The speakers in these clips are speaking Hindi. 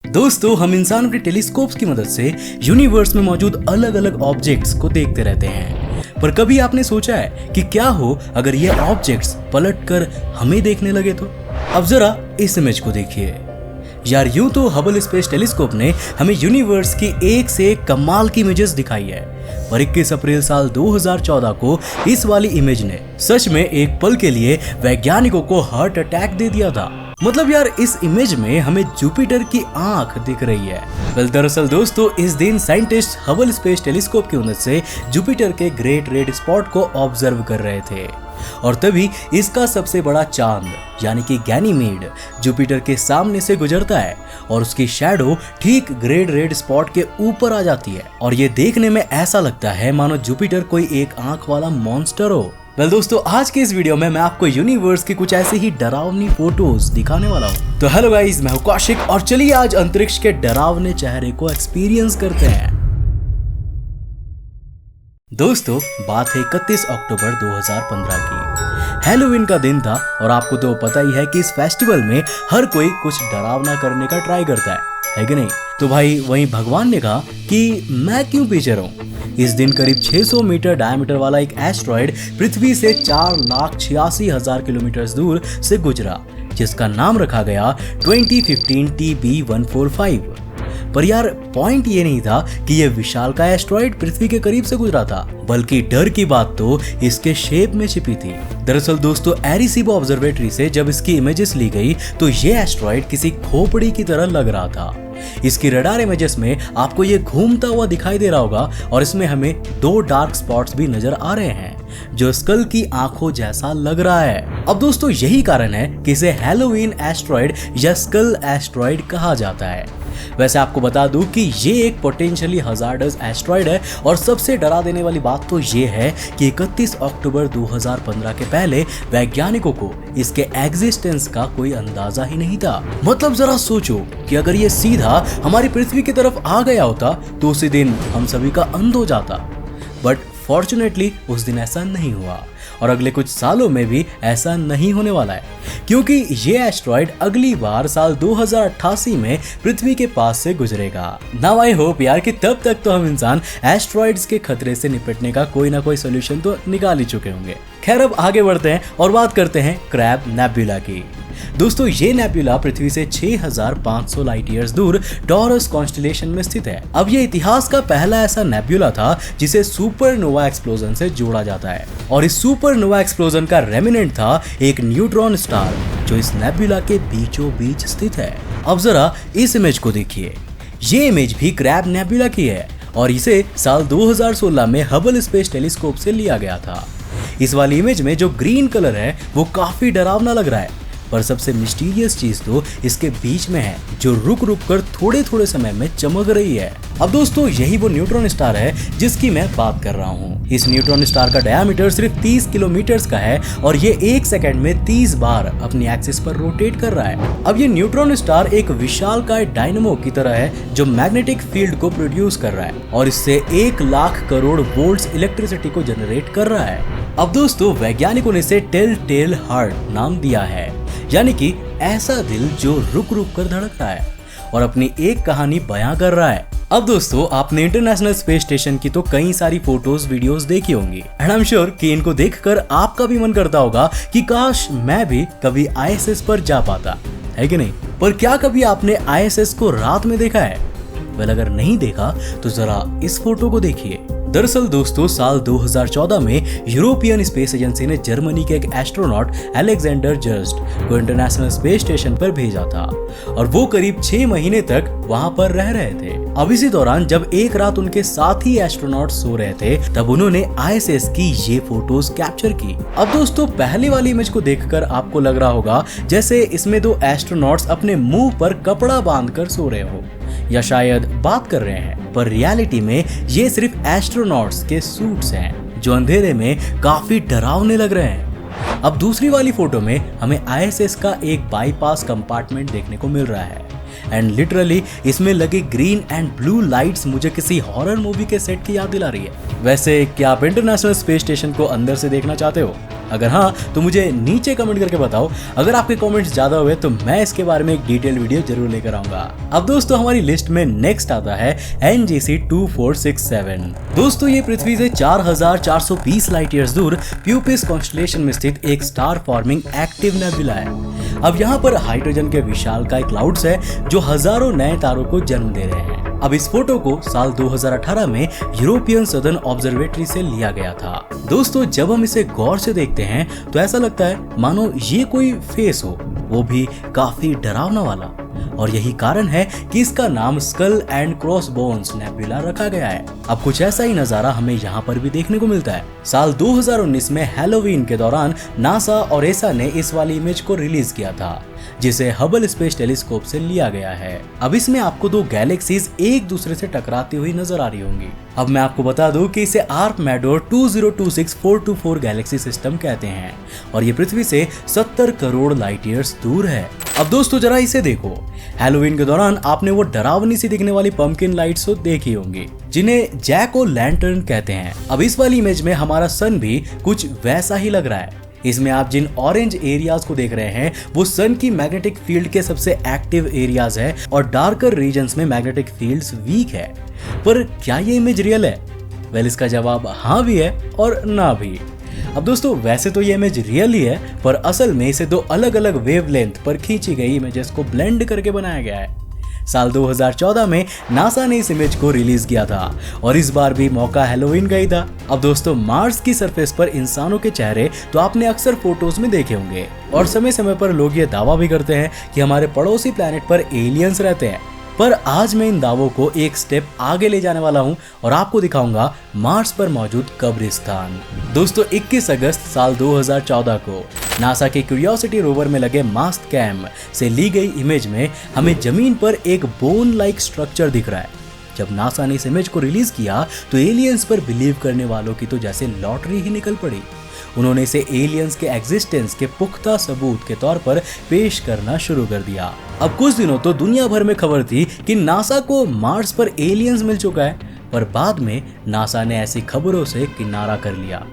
दोस्तों, हम इंसानों के टेलीस्कोप्स की मदद से यूनिवर्स में मौजूद अलग अलग ऑब्जेक्ट्स को देखते रहते हैं, पर कभी आपने सोचा है कि क्या हो अगर ये ऑब्जेक्ट्स पलटकर हमें देखने लगे तो? अब जरा इस इमेज को देखिए यार। यूं तो हबल स्पेस टेलीस्कोप ने हमें यूनिवर्स की एक से एक कमाल की इमेजेस दिखाई है, पर 21 अप्रैल साल 2014 को इस वाली इमेज ने सच में एक पल के लिए वैज्ञानिकों को हार्ट अटैक दे दिया था। मतलब यार, इस इमेज में हमें जुपिटर की आंख दिख रही है। दरअसल दोस्तों, इस दिन साइंटिस्ट हबल स्पेस टेलीस्कोप की मदद से जुपिटर के ग्रेट रेड स्पॉट को ऑब्जर्व कर रहे थे, और तभी इसका सबसे बड़ा चांद यानी कि गैनीमेड जुपिटर के सामने से गुजरता है और उसकी शैडो ठीक ग्रेट रेड स्पॉट के ऊपर आ जाती है, और ये देखने में ऐसा लगता है मानो जुपिटर कोई एक आंख वाला मॉन्स्टर हो। दोस्तों, आज के इस वीडियो में मैं आपको यूनिवर्स की कुछ ऐसे ही डरावनी फोटोज दिखाने वाला हूँ। तो हेलो गाइस, मैं हूँ कौशिक, और चलिए आज अंतरिक्ष के डरावने चेहरे को एक्सपीरियंस करते हैं। दोस्तों, बात है 31 अक्टूबर 2015 की। हैलोवीन का दिन था, और आपको तो पता ही है कि इस फेस्टिवल में हर कोई कुछ डरावना करने का ट्राई करता है कि नहीं? तो भाई वहीं भगवान ने कहा कि मैं क्यों पीछे रहूं। इस दिन करीब 600 मीटर डायमीटर वाला एक एस्ट्रॉयड पृथ्वी से 4,86,000 किलोमीटर दूर से गुजरा, जिसका नाम रखा गया 2015 TB145। पर यार, पॉइंट ये नहीं था कि ये विशालकाय एस्ट्रॉयड पृथ्वी के करीब से गुजरा था, बल्कि डर की बात तो इसके शेप में छिपी थी। दरअसल दोस्तों, एरिसीबो ऑब्जर्वेटरी से जब इसकी इमेजेस ली गई तो ये एस्ट्रॉयड किसी खोपड़ी की तरह लग रहा था। इसकी रडार इमेजेस में आपको ये घूमता हुआ दिखाई दे रहा होगा, और इसमें हमें 2 डार्क स्पॉट्स भी नजर आ रहे हैं जो स्कल की आंखों जैसा लग रहा है। अब दोस्तों, यही कारण है कि इसे हैलोवीन एस्ट्रॉयड या स्कल एस्ट्रॉयड कहा जाता है। वैसे आपको बता दूं कि ये एक पोटेंशियली हजार्डस एस्ट्रॉयड है, और सबसे डरा देने वाली बात तो ये है कि 31 अक्टूबर 2015 के पहले वैज्ञानिकों को इसके एग्जिस्टेंस का कोई अंदाजा ही नहीं था। मतलब जरा सोचो कि अगर ये सीधा हमारी पृथ्वी की तरफ आ गया होता तो उसी दिन हम सभी का अंत हो जाता, बट फॉर्चुनेटली उस दिन ऐसा नहीं हुआ, और अगले कुछ सालों में भी ऐसा नहीं होने वाला है, क्योंकि ये एस्ट्रॉयड अगली बार साल 2088 में पृथ्वी के पास से गुजरेगा। नाउ आई होप यार कि तब तक तो हम इंसान एस्ट्रॉयड्स के खतरे से निपटने का कोई ना कोई सोल्यूशन तो निकाल ही चुके होंगे। खैर, अब आगे बढ़ते हैं और बात करते हैं क्रैब नेबुला की। दोस्तों, ये नेबुला पृथ्वी से 6500 लाइट ईयर्स दूर टॉरस कॉन्स्टेलेशन में स्थित है। अब ये इतिहास का पहला ऐसा नेबुला था जिसे सुपरनोवा एक्सप्लोजन से जोड़ा जाता है, और इस सुपरनोवा एक्सप्लोजन का रेमिनेंट था एक न्यूट्रॉन स्टार जो इस नेबुला के बीचों बीच स्थित है। अब जरा इस इमेज को देखिए। ये इमेज भी क्रैब नेबुला की है, और इसे साल 2016 में हबल स्पेस टेलीस्कोप से लिया गया था। इस वाली इमेज में जो ग्रीन कलर है वो काफी डरावना लग रहा है, पर सबसे मिस्टीरियस चीज तो इसके बीच में है जो रुक रुक कर थोड़े थोड़े समय में चमक रही है। अब दोस्तों, यही वो न्यूट्रॉन स्टार है जिसकी मैं बात कर रहा हूँ। इस न्यूट्रॉन स्टार का डायमीटर सिर्फ 30 किलोमीटर का है, और ये 1 सेकंड में 30 बार अपनी एक्सिस पर रोटेट कर रहा है। अब ये न्यूट्रॉन स्टार एक विशालकाय डायनेमो की तरह है जो मैग्नेटिक फील्ड को प्रोड्यूस कर रहा है, और इससे 1 लाख करोड़ वोल्ट्स इलेक्ट्रिसिटी को जनरेट कर रहा है। अब दोस्तों, वैज्ञानिकों ने इसे टेल टेल हार्ट नाम दिया है, यानी कि ऐसा दिल जो रुक रुक कर धड़क रहा है और अपनी एक कहानी बयां कर रहा है। अब दोस्तों, आपने इंटरनेशनल स्पेस स्टेशन की तो कई सारी फोटोज वीडियोस देखी होंगी, एंड आई एम श्योर कि इनको देखकर आपका भी मन करता होगा कि काश मैं भी कभी ISS पर जा पाता, है कि नहीं? पर क्या कभी आपने ISS को रात में देखा है? वेल, अगर नहीं देखा तो जरा इस फोटो को देखिए। दरअसल दोस्तों, साल 2014 में यूरोपियन स्पेस एजेंसी ने जर्मनी के एक एस्ट्रोनॉट अलेक्जेंडर जर्स्ट को इंटरनेशनल स्पेस स्टेशन पर भेजा था, और वो करीब 6 महीने तक वहां पर रह रहे थे। अब इसी दौरान जब एक रात उनके साथी एस्ट्रोनॉट सो रहे थे, तब उन्होंने ISS की ये फोटोज कैप्चर की। अब दोस्तों, पहले वाली इमेज को देखकर आपको लग रहा होगा जैसे इसमें 2 एस्ट्रोनॉट्स अपने मुंह पर कपड़ा बांधकर सो रहे हो, या शायद बात कर रहे हैं, पर रियलिटी में ये सिर्फ एस्ट्रोनॉट्स के सूट्स हैं जो अंधेरे में काफी डरावने लग रहे हैं। अब दूसरी वाली फोटो में हमें ISS का एक बाईपास कंपार्टमेंट देखने को मिल रहा है, एंड लिटरली इसमें लगे ग्रीन एंड ब्लू लाइट्स मुझे किसी हॉरर मूवी के सेट की याद दिला रही है। वैसे क्या आप इंटरनेशनल स्पेस स्टेशन को अंदर से देखना चाहते हो? अगर हाँ तो मुझे नीचे कमेंट करके बताओ। अगर आपके कमेंट्स ज्यादा हुए तो मैं इसके बारे में एक डिटेल वीडियो जरूर लेकर आऊंगा। अब दोस्तों हमारी लिस्ट में नेक्स्ट आता है NGC 2467। दोस्तों ये पृथ्वी से 4420 लाइट ईयर्स दूर प्यूपिस कॉन्स्टेलेशन में स्थित एक स्टार फॉर्मिंग एक्टिव नेबुला है। अब यहाँ पर हाइड्रोजन के विशालकाय क्लाउड्स है जो हजारों नए तारों को जन्म दे रहे हैं। अब इस फोटो को साल 2018 में यूरोपियन सदर्न ऑब्जर्वेटरी से लिया गया था। दोस्तों जब हम इसे गौर से देखते हैं तो ऐसा लगता है मानो ये कोई फेस हो, वो भी काफी डरावना वाला। और यही कारण है कि इसका नाम skull and cross bones nebula रखा गया है। अब कुछ ऐसा ही नजारा हमें यहाँ पर भी देखने को मिलता है। साल 2019 में हैलोवीन के दौरान नासा और एसा ने इस वाली इमेज को रिलीज किया था, जिसे हबल स्पेस टेलीस्कोप से लिया गया है। अब इसमें आपको दो गैलेक्सीज एक दूसरे से टकराती हुई नजर आ रही होंगी। अब मैं आपको बता दूं कि इसे आर्कमेडोर 2026424 गैलेक्सी सिस्टम कहते हैं और ये पृथ्वी से 70 करोड़ लाइट ईयर्स दूर है। अब दोस्तों जरा इसे देखो। हैलोवीन के दौरान आपने वो डरावनी सी दिखने वाली पंपकिन लाइट्स तो देखी होंगी, जिन्हें जैक ओ लैंटर्न कहते हैं। अब इस वाली इमेज में हमारा सन भी कुछ वैसा ही लग रहा है। इसमें आप जिन ऑरेंज एरियाज को देख रहे हैं वो सन की मैग्नेटिक फील्ड के सबसे एक्टिव एरियाज है और डार्कर रीजन्स में मैग्नेटिक फील्ड्स वीक है। पर क्या ये इमेज रियल है? वेल इसका जवाब हाँ भी है और ना भी। अब दोस्तों वैसे तो ये इमेज रियल ही है, पर असल में इसे दो अलग अलग वेवलेंथ पर खींची गई इमेजेस को ब्लेंड करके बनाया गया है। साल 2014 में नासा ने इस इमेज को रिलीज किया था और इस बार भी मौका हैलोवीन का ही था। अब दोस्तों मार्स की सरफेस पर इंसानों के चेहरे तो आपने अक्सर फोटोज में देखे होंगे और समय समय पर लोग ये दावा भी करते हैं कि हमारे पड़ोसी प्लेनेट पर एलियंस रहते हैं। पर आज मैं इन दावों को एक स्टेप आगे ले जाने वाला हूं और आपको दिखाऊंगा मार्स पर मौजूद कब्रिस्तान। दोस्तों 21 अगस्त साल 2014 को नासा के क्यूरियोसिटी रोवर में लगे मास्ट कैम से ली गई इमेज में हमें जमीन पर एक बोन लाइक स्ट्रक्चर दिख रहा है। जब नासा ने इस इमेज को रिलीज किया तो एलियंस पर बिलीव करने वालों की तो जैसे लॉटरी ही निकल पड़ी। उन्होंने इसे एलियंस के एग्जिस्टेंस के पुख्ता सबूत के तौर पर पेश करना शुरू कर दिया। अब कुछ दिनों तो दुनिया भर में खबर थी कि नासा को मार्स पर एलियंस मिल चुका है, पर बाद में नासा ने ऐसी खबरों से किनारा कर लिया।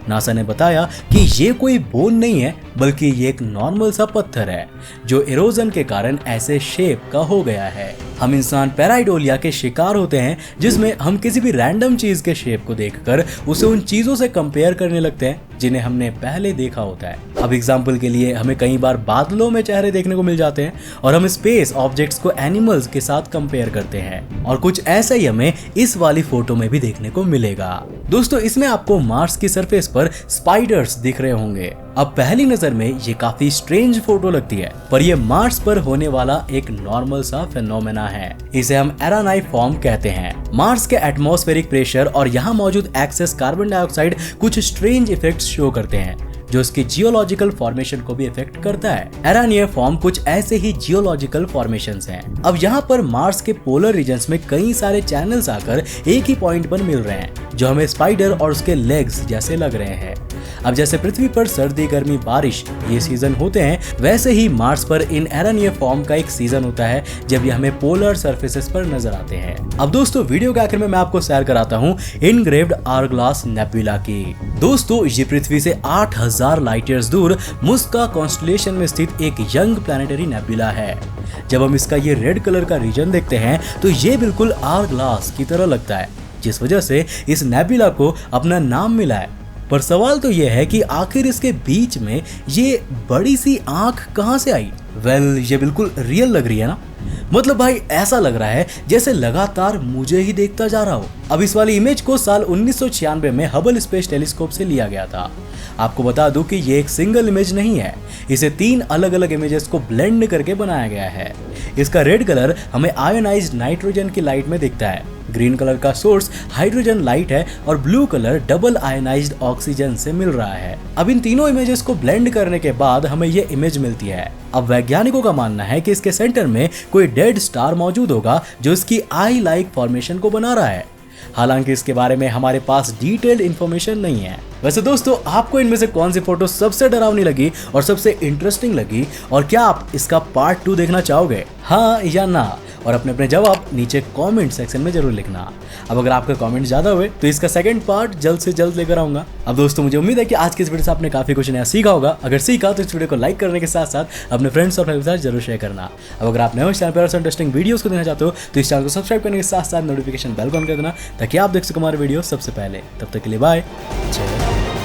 नासा ने बताया कि ये कोई बोन नहीं है, बल्कि ये एक नॉर्मल सा पत्थर है जो इरोजन के कारण ऐसे शेप का हो गया है। हम इंसान पैराइडोलिया के शिकार होते हैं, जिसमें हम किसी भी रैंडम चीज के शेप को देखकर उसे उन चीजों से कंपेयर करने लगते हैं जिन्हें हमने पहले देखा होता है। अब एग्जाम्पल के लिए हमें कई बार बादलों में चेहरे देखने को मिल जाते हैं और हम स्पेस ऑब्जेक्ट्स को एनिमल्स के साथ कंपेयर करते हैं, और कुछ ऐसा ही हमें इस वाली फोटो में भी देखने को मिलेगा। दोस्तों इसमें आपको मार्स की सरफेस पर स्पाइडर्स दिख रहे होंगे। अब पहली नजर में ये काफी स्ट्रेंज फोटो लगती है, पर ये मार्स पर होने वाला एक नॉर्मल सा फेनोमेना है। इसे हम एरानाइफॉर्म कहते हैं। मार्स के एटमॉस्फेरिक प्रेशर और यहाँ मौजूद एक्सेस कार्बन डाइऑक्साइड कुछ स्ट्रेंज इफेक्ट्स शो करते हैं जो इसके जियोलॉजिकल फॉर्मेशन को भी इफेक्ट करता है। एरानियफॉर्म कुछ ऐसे ही जियोलॉजिकल फॉर्मेशंस हैं। अब यहाँ पर मार्स के पोलर रीजन्स में कई सारे चैनल्स आकर एक ही पॉइंट पर मिल रहे हैं जो हमें स्पाइडर और उसके लेग्स जैसे लग रहे हैं। अब जैसे पृथ्वी पर सर्दी गर्मी बारिश ये सीजन होते हैं, वैसे ही मार्स पर इन एरानियफॉर्म का एक सीजन होता है जब ये हमें पोलर सरफेसेस पर नजर आते हैं। अब दोस्तों वीडियो के आखिर में मैं आपको सैर कराता हूँ इनग्रेव्ड आउरग्लास नेबुला की। दोस्तों ये पृथ्वी से 8000 लाइट ईयर्स दूर मुस्का कॉन्स्टेलेशन में स्थित एक यंग प्लैनेटरी नेबुला है। जब हम इसका ये रेड कलर का रीजन देखते हैं तो ये बिल्कुल आउरग्लास की तरह लगता है, जिस वजह से इस नेबुला को अपना नाम मिला है। पर सवाल तो यह है कि आखिर इसके बीच में ये बड़ी सी आंख कहां से आई? वेल ये बिल्कुल रियल लग रही है ना। मतलब भाई ऐसा लग रहा है जैसे लगातार मुझे ही देखता जा रहा हो। अब इस वाली इमेज को साल 1996 में हबल स्पेस टेलीस्कोप से लिया गया था। आपको बता दूं कि ये एक सिंगल इमेज नहीं है, इसे 3 अलग अलग इमेजेस को ब्लेंड करके बनाया गया है। इसका रेड कलर हमें आयोनाइज्ड नाइट्रोजन की लाइट में दिखता है, ग्रीन कलर का सोर्स हाइड्रोजन लाइट है और blue colour double ionised oxygen से मिल रहा है। अब इन तीनों इमेजेस को ब्लेंड करने के बाद हमें ये इमेज मिलती है। अब वैज्ञानिकों का मानना है कि इसके सेंटर में कोई डेड स्टार मौजूद होगा जो इसकी आई लाइक फॉर्मेशन को बना रहा है। हालांकि इसके बारे में हमारे पास डिटेल्ड इन्फॉर्मेशन नहीं है। वैसे दोस्तों आपको इनमें से कौन सी फोटो सबसे डरावनी लगी और सबसे इंटरेस्टिंग लगी, और क्या आप इसका पार्ट 2 देखना चाहोगे, हाँ या ना? और अपने अपने जवाब नीचे कमेंट सेक्शन में जरूर लिखना। अब अगर आपके कमेंट ज़्यादा हुए तो इसका सेकंड पार्ट जल्द से जल्द लेकर आऊँगा। अब दोस्तों मुझे उम्मीद है कि आज के इस वीडियो से आपने काफ़ी कुछ नया सीखा होगा। अगर सीखा तो इस वीडियो को लाइक करने के साथ साथ अपने फ्रेंड्स और फैमिली के साथ जरूर शेयर करना। अब अगर आप नए हो चैनल पर इंटरेस्टिंग वीडियोस को देखना चाहते हो तो इस चैनल को सब्सक्राइब करने के साथ साथ नोटिफिकेशन बेल को ऑन कर देना ताकि आप देख सको हमारे वीडियो सबसे पहले। तब तक के लिए बाय। जय